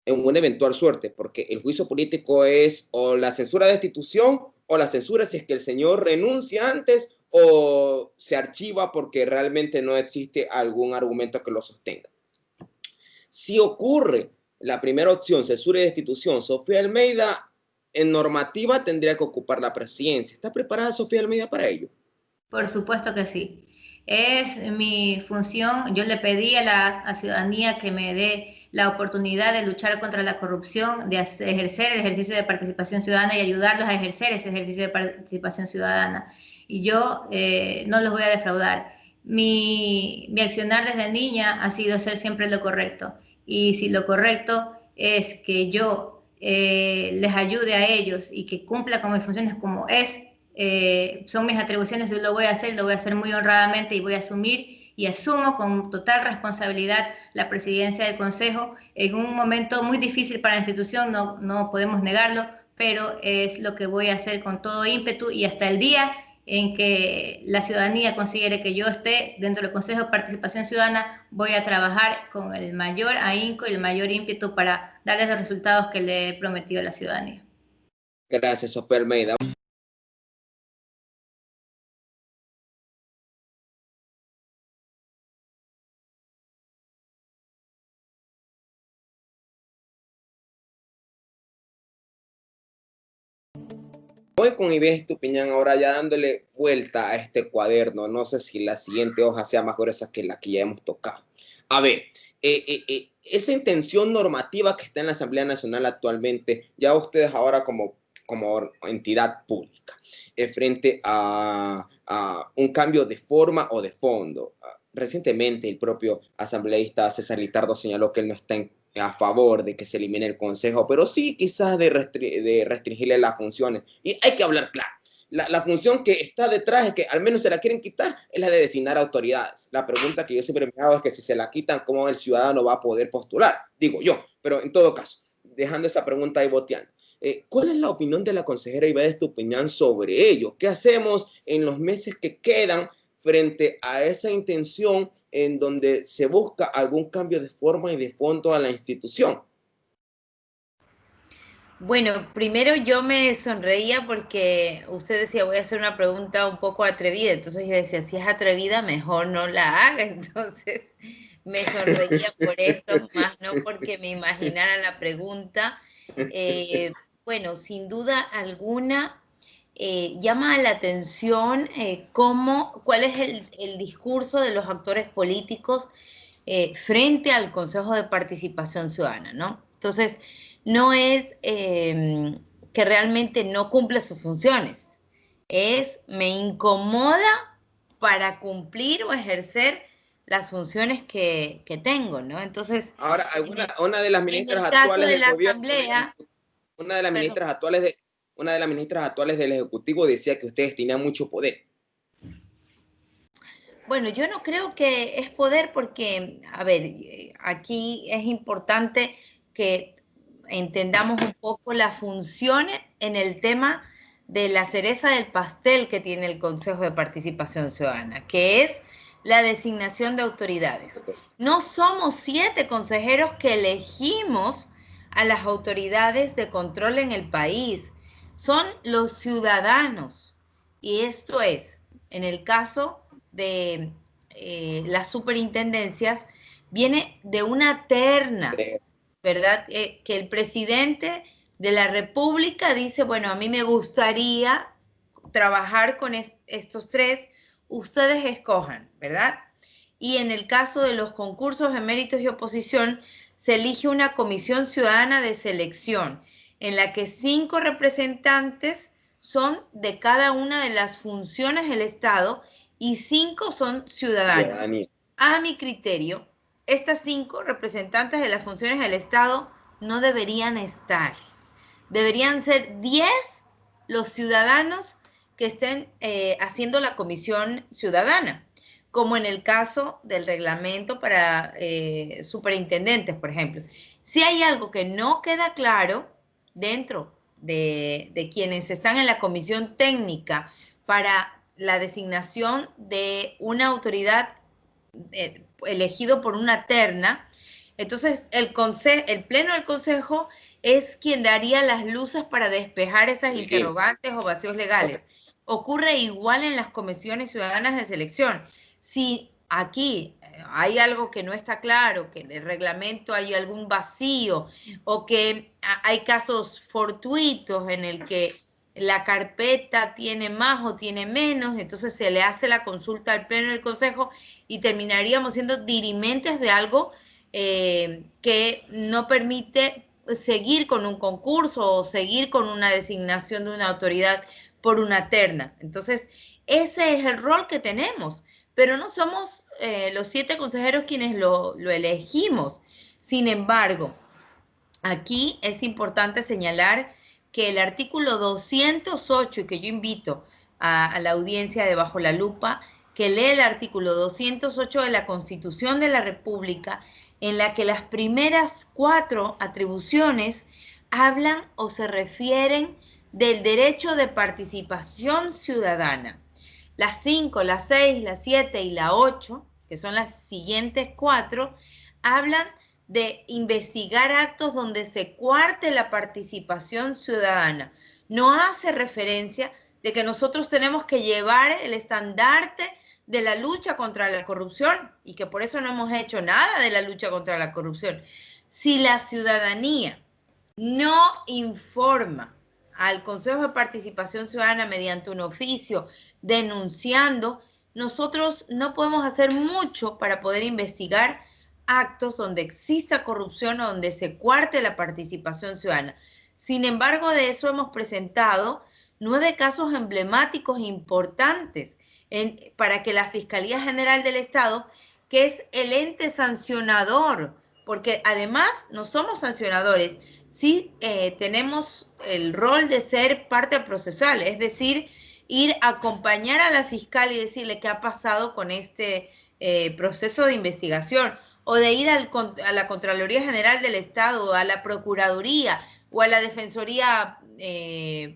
en una eventual suerte, porque el juicio político es o la censura de destitución o la censura si es que el señor renuncia antes o se archiva porque realmente no existe algún argumento que lo sostenga. Si ocurre la primera opción, censura y destitución, Sofía Almeida en normativa tendría que ocupar la presidencia. ¿Está preparada Sofía Almeida para ello? Por supuesto que sí. Es mi función. Yo le pedí a la ciudadanía que me dé la oportunidad de luchar contra la corrupción, de ejercer el ejercicio de participación ciudadana y ayudarlos a ejercer ese ejercicio de participación ciudadana. Y yo no los voy a defraudar. Mi accionar desde niña ha sido hacer siempre lo correcto. Y si lo correcto es que yo les ayude a ellos y que cumpla con mis funciones como son mis atribuciones, yo lo voy a hacer muy honradamente y voy a asumir y asumo con total responsabilidad la presidencia del Consejo en un momento muy difícil para la institución, no podemos negarlo, pero es lo que voy a hacer con todo ímpetu y hasta el día en que la ciudadanía considere que yo esté dentro del Consejo de Participación Ciudadana, voy a trabajar con el mayor ahínco y el mayor ímpetu para darles los resultados que le he prometido a la ciudadanía. Gracias, Sofía Almeida. Voy con Ivés Estupiñán ahora ya dándole vuelta a este cuaderno. No sé si la siguiente hoja sea más gruesa que la que ya hemos tocado. A ver, esa intención normativa que está en la Asamblea Nacional actualmente, ya ustedes ahora como entidad pública, frente a un cambio de forma o de fondo. Recientemente el propio asambleísta César Litardo señaló que él no está a favor de que se elimine el Consejo, pero sí quizás de restringirle las funciones. Y hay que hablar claro. La función que está detrás es que al menos se la quieren quitar, es la de designar autoridades. La pregunta que yo siempre me hago es que si se la quitan, ¿cómo el ciudadano va a poder postular? Digo yo, pero en todo caso, dejando esa pregunta ahí boteando. ¿Cuál es la opinión de la consejera Ivés Estupiñán sobre ello? ¿Qué hacemos en los meses que quedan frente a esa intención en donde se busca algún cambio de forma y de fondo a la institución? Bueno, primero yo me sonreía porque usted decía, voy a hacer una pregunta un poco atrevida. Entonces yo decía, si es atrevida, mejor no la haga. Entonces me sonreía por eso, más no porque me imaginara la pregunta. Bueno, sin duda alguna, llama la atención cuál es el discurso de los actores políticos frente al Consejo de Participación Ciudadana, ¿no? Entonces, no es que realmente no cumple sus funciones, me incomoda para cumplir o ejercer las funciones que tengo, ¿no? Entonces, ahora, una de las ministras actuales del gobierno, una de las ministras actuales del Ejecutivo decía que ustedes tenían mucho poder. Bueno, yo no creo que es poder porque, a ver, aquí es importante que entendamos un poco las funciones en el tema de la cereza del pastel que tiene el Consejo de Participación Ciudadana, que es la designación de autoridades. No somos 7 consejeros que elegimos a las autoridades de control en el país, son los ciudadanos. Y esto es, en el caso de las superintendencias, viene de una terna, ¿verdad? Que el presidente de la República dice, bueno, a mí me gustaría trabajar con estos 3, ustedes escojan, ¿verdad? Y en el caso de los concursos de méritos y oposición, se elige una comisión ciudadana de selección, en la que 5 representantes son de cada una de las funciones del Estado y 5 son ciudadanos. A mi criterio, estas 5 representantes de las funciones del Estado no deberían estar. Deberían ser 10 los ciudadanos que estén haciendo la comisión ciudadana, como en el caso del reglamento para superintendentes, por ejemplo. Si hay algo que no queda claro dentro de quienes están en la comisión técnica para la designación de una autoridad elegido por una terna, Entonces, el Pleno del Consejo es quien daría las luces para despejar esas interrogantes o vacíos legales. Ocurre igual en las comisiones ciudadanas de selección. Si aquí hay algo que no está claro, que en el reglamento hay algún vacío o que hay casos fortuitos en el que la carpeta tiene más o tiene menos, entonces se le hace la consulta al Pleno del Consejo y terminaríamos siendo dirimentes de algo que no permite seguir con un concurso o seguir con una designación de una autoridad por una terna. Entonces, ese es el rol que tenemos, pero no somos los 7 consejeros quienes lo elegimos. Sin embargo, aquí es importante señalar que el artículo 208, y que yo invito a la audiencia de Bajo la Lupa, que lee el artículo 208 de la Constitución de la República, en la que las primeras 4 atribuciones hablan o se refieren del derecho de participación ciudadana. Las 5, las 6, las 7 y la 8, que son las siguientes 4, hablan de investigar actos donde se coarte la participación ciudadana. No hace referencia de que nosotros tenemos que llevar el estandarte de la lucha contra la corrupción y que por eso no hemos hecho nada de la lucha contra la corrupción. Si la ciudadanía no informa al Consejo de Participación Ciudadana mediante un oficio denunciando, nosotros no podemos hacer mucho para poder investigar actos donde exista corrupción o donde se coarte la participación ciudadana. Sin embargo, de eso hemos presentado 9 casos emblemáticos importantes para que la Fiscalía General del Estado, que es el ente sancionador, porque además no somos sancionadores, sí tenemos el rol de ser parte procesal, es decir, ir a acompañar a la fiscal y decirle qué ha pasado con este proceso de investigación, o de ir a la Contraloría General del Estado, a la Procuraduría, o a la Defensoría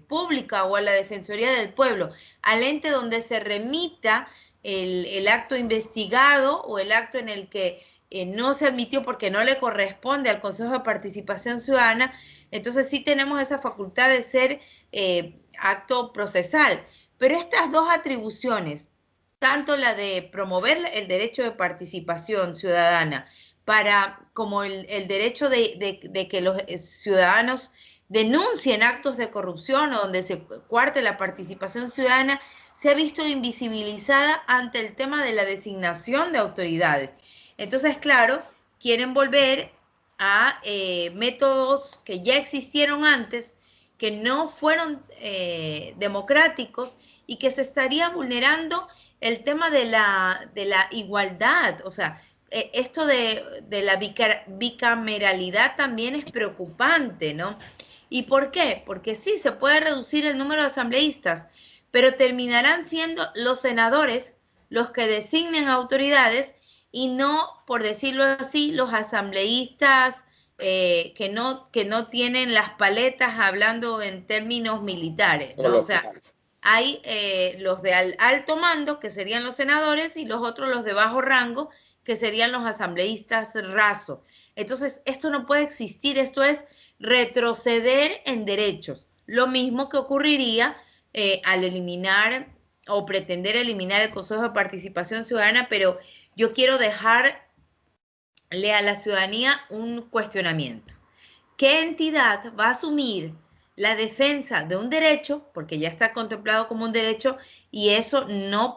Pública, o a la Defensoría del Pueblo, al ente donde se remita el acto investigado o el acto en el que no se admitió porque no le corresponde al Consejo de Participación Ciudadana. Entonces sí tenemos esa facultad de ser acto procesal. Pero estas 2 atribuciones, tanto la de promover el derecho de participación ciudadana como el derecho de que los ciudadanos denuncien actos de corrupción o donde se coarte la participación ciudadana, se ha visto invisibilizada ante el tema de la designación de autoridades. Entonces, claro, quieren volver a métodos que ya existieron antes, que no fueron democráticos y que se estaría vulnerando el tema de la igualdad. O sea, esto de la bicameralidad también es preocupante, ¿no? ¿Y por qué? Porque sí, se puede reducir el número de asambleístas, pero terminarán siendo los senadores los que designen autoridades y no, por decirlo así, los asambleístas que no tienen las paletas hablando en términos militares, ¿no? O sea, hay los de alto mando, que serían los senadores, y los otros, los de bajo rango, que serían los asambleístas rasos. Entonces, esto no puede existir, esto es retroceder en derechos. Lo mismo que ocurriría al eliminar o pretender eliminar el Consejo de Participación Ciudadana, pero yo quiero dejarle a la ciudadanía un cuestionamiento. ¿Qué entidad va a asumir la defensa de un derecho, porque ya está contemplado como un derecho, y eso no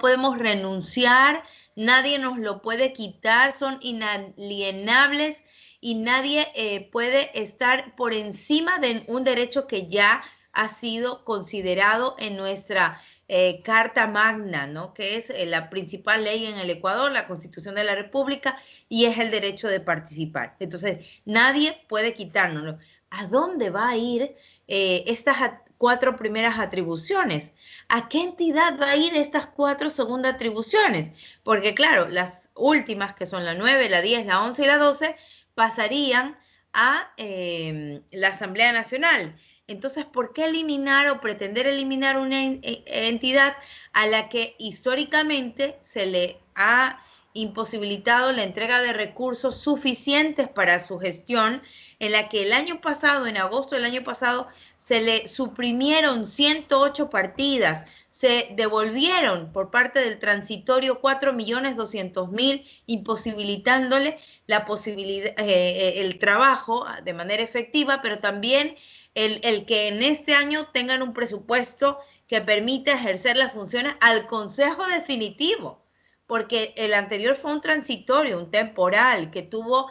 podemos renunciar, nadie nos lo puede quitar, son inalienables y nadie puede estar por encima de un derecho que ya ha sido considerado en nuestra Carta Magna, ¿no? Que es la principal ley en el Ecuador, la Constitución de la República, y es el derecho de participar. Entonces, nadie puede quitárnoslo. ¿A dónde va a ir estas 4 primeras atribuciones? ¿A qué entidad va a ir estas 4 segundas atribuciones? Porque claro, las últimas, que son la 9, la 10, la 11 y la 12, pasarían a la Asamblea Nacional. Entonces, ¿por qué eliminar o pretender eliminar una entidad a la que históricamente se le ha imposibilitado la entrega de recursos suficientes para su gestión, en la que el año pasado, en agosto del año pasado, se le suprimieron 108 partidas, se devolvieron por parte del transitorio 4.200.000, imposibilitándole la posibilidad, el trabajo de manera efectiva, pero también el que en este año tengan un presupuesto que permita ejercer las funciones al Consejo Definitivo, porque el anterior fue un transitorio, un temporal, que tuvo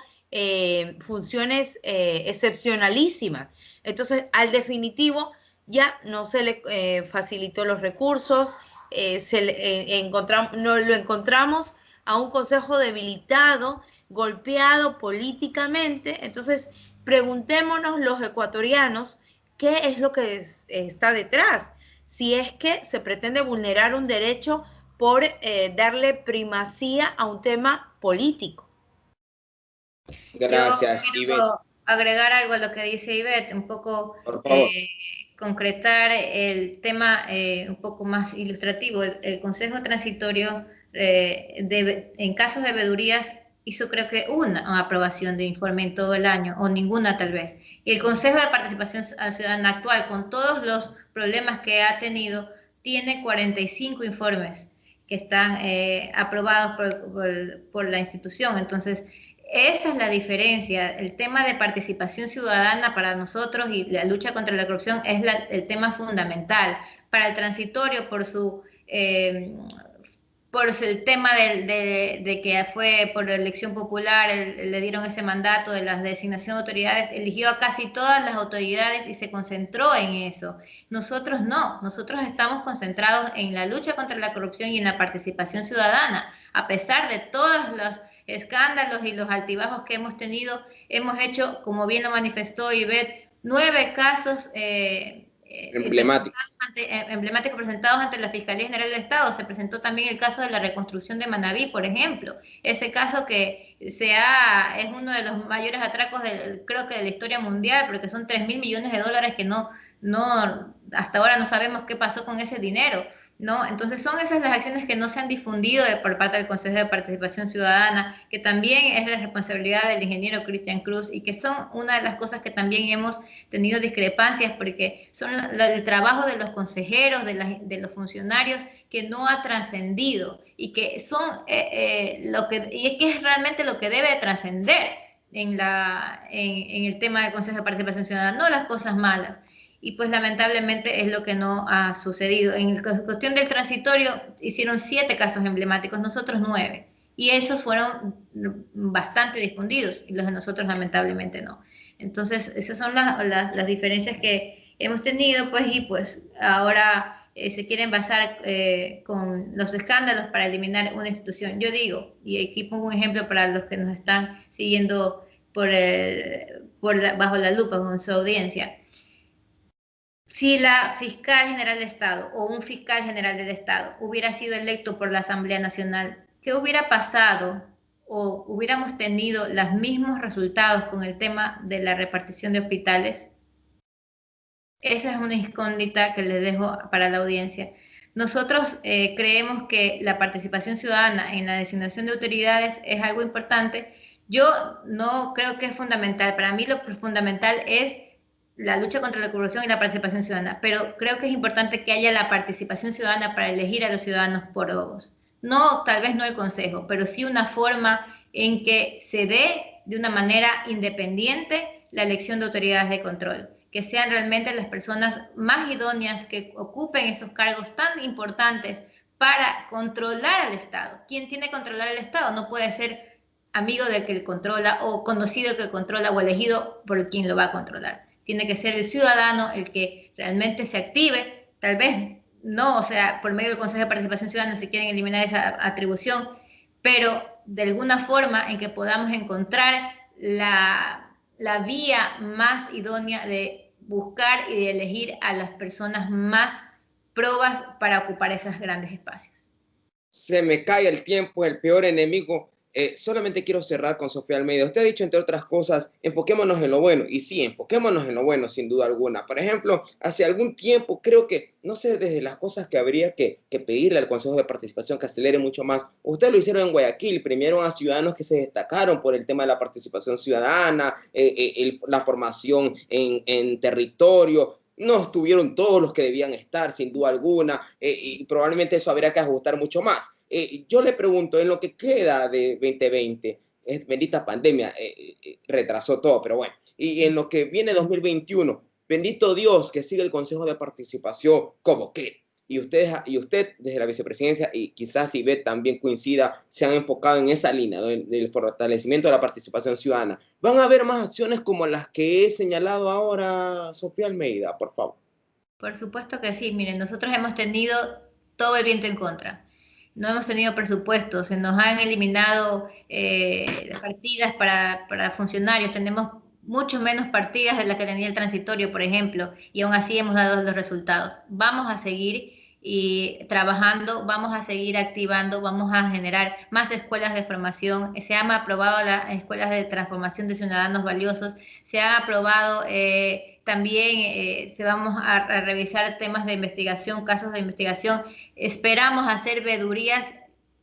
funciones excepcionalísimas. Entonces, al definitivo ya no se le facilitó los recursos, lo encontramos a un consejo debilitado, golpeado políticamente. Entonces, preguntémonos los ecuatorianos qué es lo que está detrás. Si es que se pretende vulnerar un derecho por darle primacía a un tema político. Gracias, Yo Ivette. quiero agregar algo a lo que dice Ivette, un poco concretar el tema un poco más ilustrativo. El Consejo Transitorio, en casos de veedurías, hizo creo que una aprobación de informe en todo el año, o ninguna tal vez. Y el Consejo de Participación Ciudadana actual, con todos los problemas que ha tenido, tiene 45 informes que están aprobados por la institución. Entonces, esa es la diferencia. El tema de participación ciudadana para nosotros y la lucha contra la corrupción es el tema fundamental. Para el transitorio, por el tema de que fue por elección popular, le dieron ese mandato de la designación de autoridades, eligió a casi todas las autoridades y se concentró en eso. Nosotros no, nosotros estamos concentrados en la lucha contra la corrupción y en la participación ciudadana. A pesar de todos los escándalos y los altibajos que hemos tenido, hemos hecho, como bien lo manifestó Ivette, 9 casos emblemáticos presentados ante la Fiscalía General del Estado. Se presentó también el caso de la reconstrucción de Manabí, por ejemplo. Ese caso que es uno de los mayores atracos, creo que de la historia mundial, porque son 3.000 millones de dólares que hasta ahora no sabemos qué pasó con ese dinero, ¿no? Entonces son esas las acciones que no se han difundido por parte del Consejo de Participación Ciudadana, que también es la responsabilidad del ingeniero Cristian Cruz, y que son una de las cosas que también hemos tenido discrepancias, porque son el trabajo de los consejeros, de los funcionarios, que no ha trascendido, y que son y es que es realmente lo que debe trascender en el tema del Consejo de Participación Ciudadana, no las cosas malas. Y pues lamentablemente es lo que no ha sucedido. En cuestión del transitorio hicieron 7 casos emblemáticos, nosotros 9. Y esos fueron bastante difundidos, y los de nosotros lamentablemente no. Entonces esas son las diferencias que hemos tenido, pues, y pues ahora se quieren basar con los escándalos para eliminar una institución. Yo digo, y aquí pongo un ejemplo para los que nos están siguiendo bajo la lupa con su audiencia. Si la fiscal general del Estado o un fiscal general del Estado hubiera sido electo por la Asamblea Nacional, ¿qué hubiera pasado? ¿O hubiéramos tenido los mismos resultados con el tema de la repartición de hospitales? Esa es una incógnita que les dejo para la audiencia. Nosotros creemos que la participación ciudadana en la designación de autoridades es algo importante. Yo no creo que es fundamental. Para mí lo fundamental es la lucha contra la corrupción y la participación ciudadana, pero creo que es importante que haya la participación ciudadana para elegir a los ciudadanos por todos. No, tal vez no el Consejo, pero sí una forma en que se dé de una manera independiente la elección de autoridades de control, que sean realmente las personas más idóneas que ocupen esos cargos tan importantes para controlar al Estado. ¿Quién tiene que controlar al Estado? No puede ser amigo del que controla, o conocido que controla, o elegido por quien lo va a controlar. Tiene que ser el ciudadano el que realmente se active, tal vez no, o sea, por medio del Consejo de Participación Ciudadana si quieren eliminar esa atribución, pero de alguna forma en que podamos encontrar la vía más idónea de buscar y de elegir a las personas más probas para ocupar esos grandes espacios. Se me cae el tiempo, el peor enemigo solamente quiero cerrar con Sofía Almeida. Usted ha dicho, entre otras cosas, enfoquémonos en lo bueno. Y sí, enfoquémonos en lo bueno, sin duda alguna. Por ejemplo, hace algún tiempo, creo que, no sé, desde las cosas que habría que pedirle al Consejo de Participación que acelere mucho más. Ustedes lo hicieron en Guayaquil, premiaron a ciudadanos que se destacaron por el tema de la participación ciudadana, la formación en territorio. No estuvieron todos los que debían estar, sin duda alguna, y probablemente eso habría que ajustar mucho más. Yo le pregunto, en lo que queda de 2020, bendita pandemia, retrasó todo, pero bueno, y en lo que viene 2021, bendito Dios que sigue el Consejo de Participación como que. Y usted desde la vicepresidencia, y quizás Ivette también coincida, se han enfocado en esa línea, ¿no? Del fortalecimiento de la participación ciudadana. ¿Van a haber más acciones como las que he señalado ahora, Sofía Almeida, por favor? Por supuesto que sí. Miren, nosotros hemos tenido todo el viento en contra. No hemos tenido presupuestos, se nos han eliminado las partidas para funcionarios. Tenemos mucho menos partidas de las que tenía el transitorio, por ejemplo, y aún así hemos dado los resultados. Vamos a seguir trabajando, vamos a seguir activando, vamos a generar más escuelas de formación. Se han aprobado las escuelas de transformación de ciudadanos valiosos, se han aprobado también, se vamos a revisar temas de investigación, casos de investigación. Esperamos hacer veedurías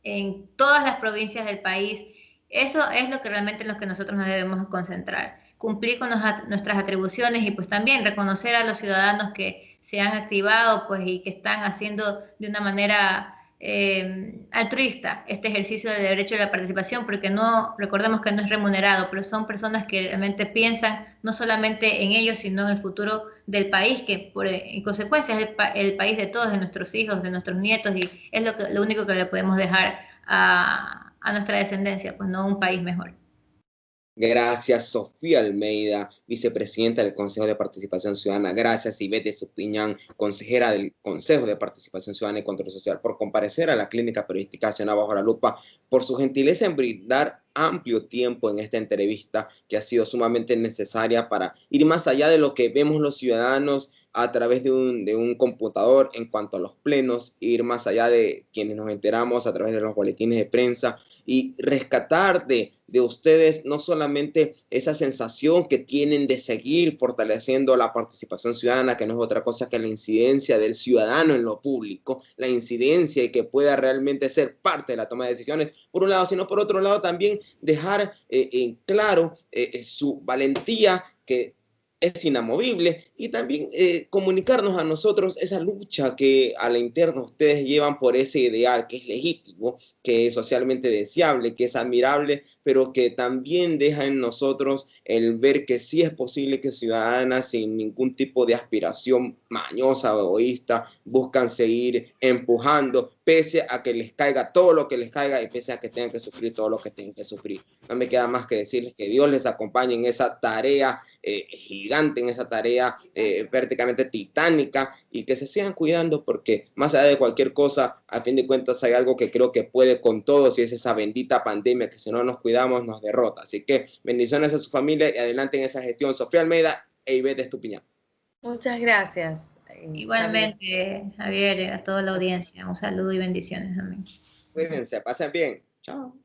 en todas las provincias del país. Eso es lo que realmente en lo que nosotros nos debemos concentrar. Cumplir con nuestras atribuciones y pues también reconocer a los ciudadanos que se han activado pues y que están haciendo de una manera altruista este ejercicio del derecho a la participación, porque no, recordemos que no es remunerado, pero son personas que realmente piensan no solamente en ellos, sino en el futuro del país, que en consecuencia es el país de todos, de nuestros hijos, de nuestros nietos, y es lo único que le podemos dejar a nuestra descendencia, pues no un país mejor. Gracias, Sofía Almeida, vicepresidenta del Consejo de Participación Ciudadana. Gracias, Ivette Estupiñán, consejera del Consejo de Participación Ciudadana y Control Social, por comparecer a la clínica periodística Ciudadana Bajo la Lupa, por su gentileza en brindar amplio tiempo en esta entrevista que ha sido sumamente necesaria para ir más allá de lo que vemos los ciudadanos a través de un computador en cuanto a los plenos, ir más allá de quienes nos enteramos a través de los boletines de prensa y rescatar de ustedes no solamente esa sensación que tienen de seguir fortaleciendo la participación ciudadana, que no es otra cosa que la incidencia del ciudadano en lo público, la incidencia y que pueda realmente ser parte de la toma de decisiones, por un lado, sino por otro lado también dejar en claro su valentía, que es inamovible, y también comunicarnos a nosotros esa lucha que a la interna ustedes llevan por ese ideal que es legítimo, que es socialmente deseable, que es admirable, pero que también deja en nosotros el ver que sí es posible que ciudadanas sin ningún tipo de aspiración mañosa o egoísta buscan seguir empujando, pese a que les caiga todo lo que les caiga y pese a que tengan que sufrir todo lo que tengan que sufrir. No me queda más que decirles que Dios les acompañe en esa tarea gigante, en esa tarea prácticamente titánica, y que se sigan cuidando, porque más allá de cualquier cosa, a fin de cuentas hay algo que creo que puede con todos, y es esa bendita pandemia que si no nos cuidamos nos derrota. Así que bendiciones a su familia y adelante en esa gestión. Sofía Almeida e Ivette Estupiñán. Muchas gracias. Igualmente, Javier, a toda la audiencia, un saludo y bendiciones también. Cuídense, pasen bien. Chao.